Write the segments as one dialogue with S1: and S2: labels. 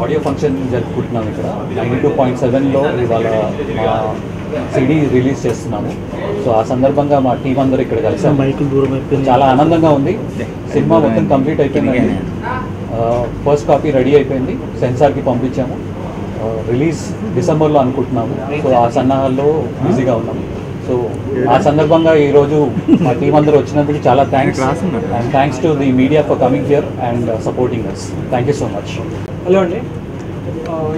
S1: Audio function జరుపుకుంటున్నాం ఇక్కడ 92.7లో ఇవాళ మా సిడీ రిలీజ్ చేస్తున్నాము. సో ఆ సందర్భంగా మా టీం అందరూ ఇక్కడ కలిసాం. చాలా ఆనందంగా ఉంది. సినిమా మొత్తం కంప్లీట్ అయిపోయిందండి. ఫస్ట్ కాపీ రెడీ అయిపోయింది, సెన్సార్కి పంపించాము. రిలీజ్ డిసెంబర్లో అనుకుంటున్నాము. సో ఆ సన్నాహాల్లో బిజీగా ఉన్నాము. సో ఆ సందర్భంగా ఈరోజు మా టీం అందరూ వచ్చినందుకు చాలా thanks. And thanks to the media for coming here and supporting us. Thank you so much.
S2: Hello అండి,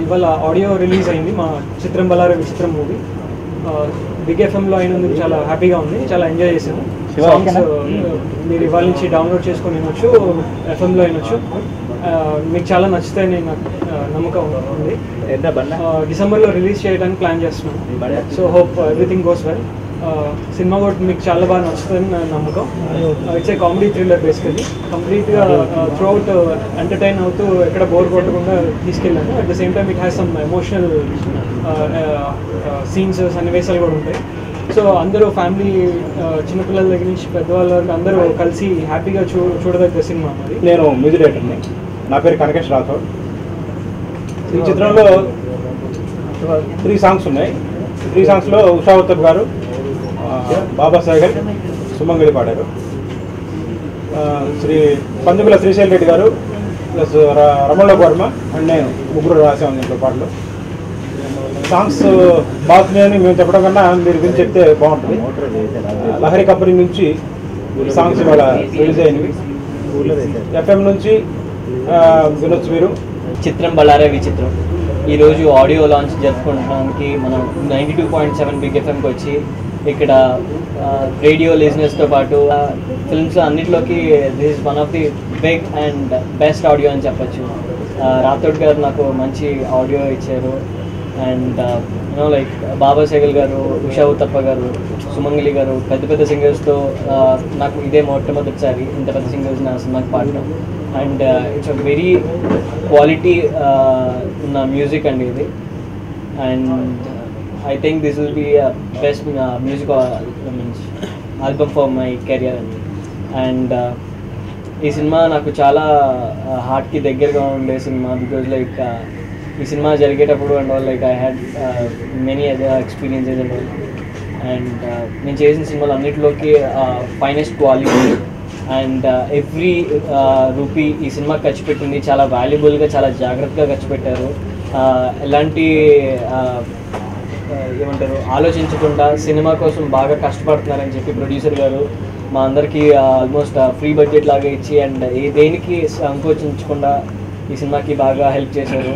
S2: ఇవాళ ఆడియో రిలీజ్ అయింది మా చిత్రం బలారే విచిత్రం మూవీ. బిగ్ ఎఫ్ఎంలో అయినందుకు చాలా హ్యాపీగా ఉంది, చాలా ఎంజాయ్ చేసాము. సాంగ్స్ మీరు ఇవాళ నుంచి డౌన్లోడ్ చేసుకొని వినొచ్చు, ఎఫ్ఎంలో వినొచ్చు. మీకు చాలా నచ్చుతాయని నాకు నమ్మకం ఉంది. డిసెంబర్లో రిలీజ్ చేయడానికి ప్లాన్ చేస్తున్నాం. So hope everything goes well. Cinema కూడా మీకు చాలా బాగా నచ్చుతుందని నా నమ్మకం. It's a comedy thriller basically. కంప్లీట్గా త్రూ అవుట్ ఎంటర్టైన్ అవుతూ ఎక్కడ బోర్ కొట్టకుండా తీసుకెళ్ళాను. At the same time it has some emotional scenes, సన్నివేశాలు కూడా ఉంటాయి. సో అందరూ ఫ్యామిలీ, చిన్నపిల్లల దగ్గర నుంచి పెద్దవాళ్ళ వరకు అందరూ కలిసి హ్యాపీగా చూడదగ్గ సినిమా అది.
S3: నేను మ్యూజిక్ డైరెక్టర్ని. నా పేరు కనకేష్ రాథోడ్. ఈ చిత్రంలో 3 సాంగ్స్ ఉన్నాయి. 3 సాంగ్స్లో ఉషా ఉత్తప్ గారు, బాబా సాగర్, సుమంగళి పాడారు. పందుకుల శ్రీశైల్ రెడ్డి గారు ప్లస్ రమణ వర్మ అండ్ నేను ముగ్గురు రాసాము దీంట్లో పాటలు. సాంగ్స్ బాగున్నాయని మేము చెప్పడం కన్నా మీరు విని చెప్తే బాగుంటుంది. లహరి కంపెనీ నుంచి సాంగ్స్ ఇవాళ రిలీజ్ అయినవి. ఎఫ్ఎం నుంచి వినొచ్చు మీరు.
S4: చిత్రం బలారే విచిత్రం ఈరోజు ఆడియో లాంచ్ జరుపుకోవడానికి మనం 92.7 బిగ్ ఎఫ్ఎంకి వచ్చి ఇక్కడ రేడియో లిజనర్స్తో పాటు ఫిల్మ్స్ అన్నింటిలోకి this is one of the big and best audio అని చెప్పచ్చు. రాథోడ్ గారు నాకు మంచి ఆడియో ఇచ్చారు. And you know like Baba Sehgal గారు, ఉషా ఉత్తప్ప గారు, సుమంగళి గారు, పెద్ద పెద్ద సింగర్స్తో నాకు ఇదే మొట్టమొదటిసారి ఇంత పెద్ద సింగర్స్ నా సినిమాకి పాడటం. And it's a very quality ఉన్న మ్యూజిక్ అండి ఇది. And I think this will be a best music album for my career. And ఈ సినిమా నాకు చాలా హార్ట్కి దగ్గరగా ఉండే సినిమా. బికాజ్ లైక్ ఈ సినిమా జరిగేటప్పుడు and all like I had many other experiences and all. And నేను చేసిన సినిమాలు అన్నింటిలోకి finest quality and every rupee ఈ సినిమా ఖర్చు పెట్టింది చాలా వాల్యుబుల్గా, చాలా జాగ్రత్తగా ఖర్చు పెట్టారు. ఎలాంటి ఏమంటారు ఆలోచించకుండా సినిమా కోసం బాగా కష్టపడుతున్నారని చెప్పి ప్రొడ్యూసర్ గారు మా అందరికీ ఆల్మోస్ట్ ఫ్రీ బడ్జెట్ లాగా ఇచ్చి అండ్ దేనికి సంకోచించకుండా ఈ సినిమాకి బాగా హెల్ప్ చేశారు.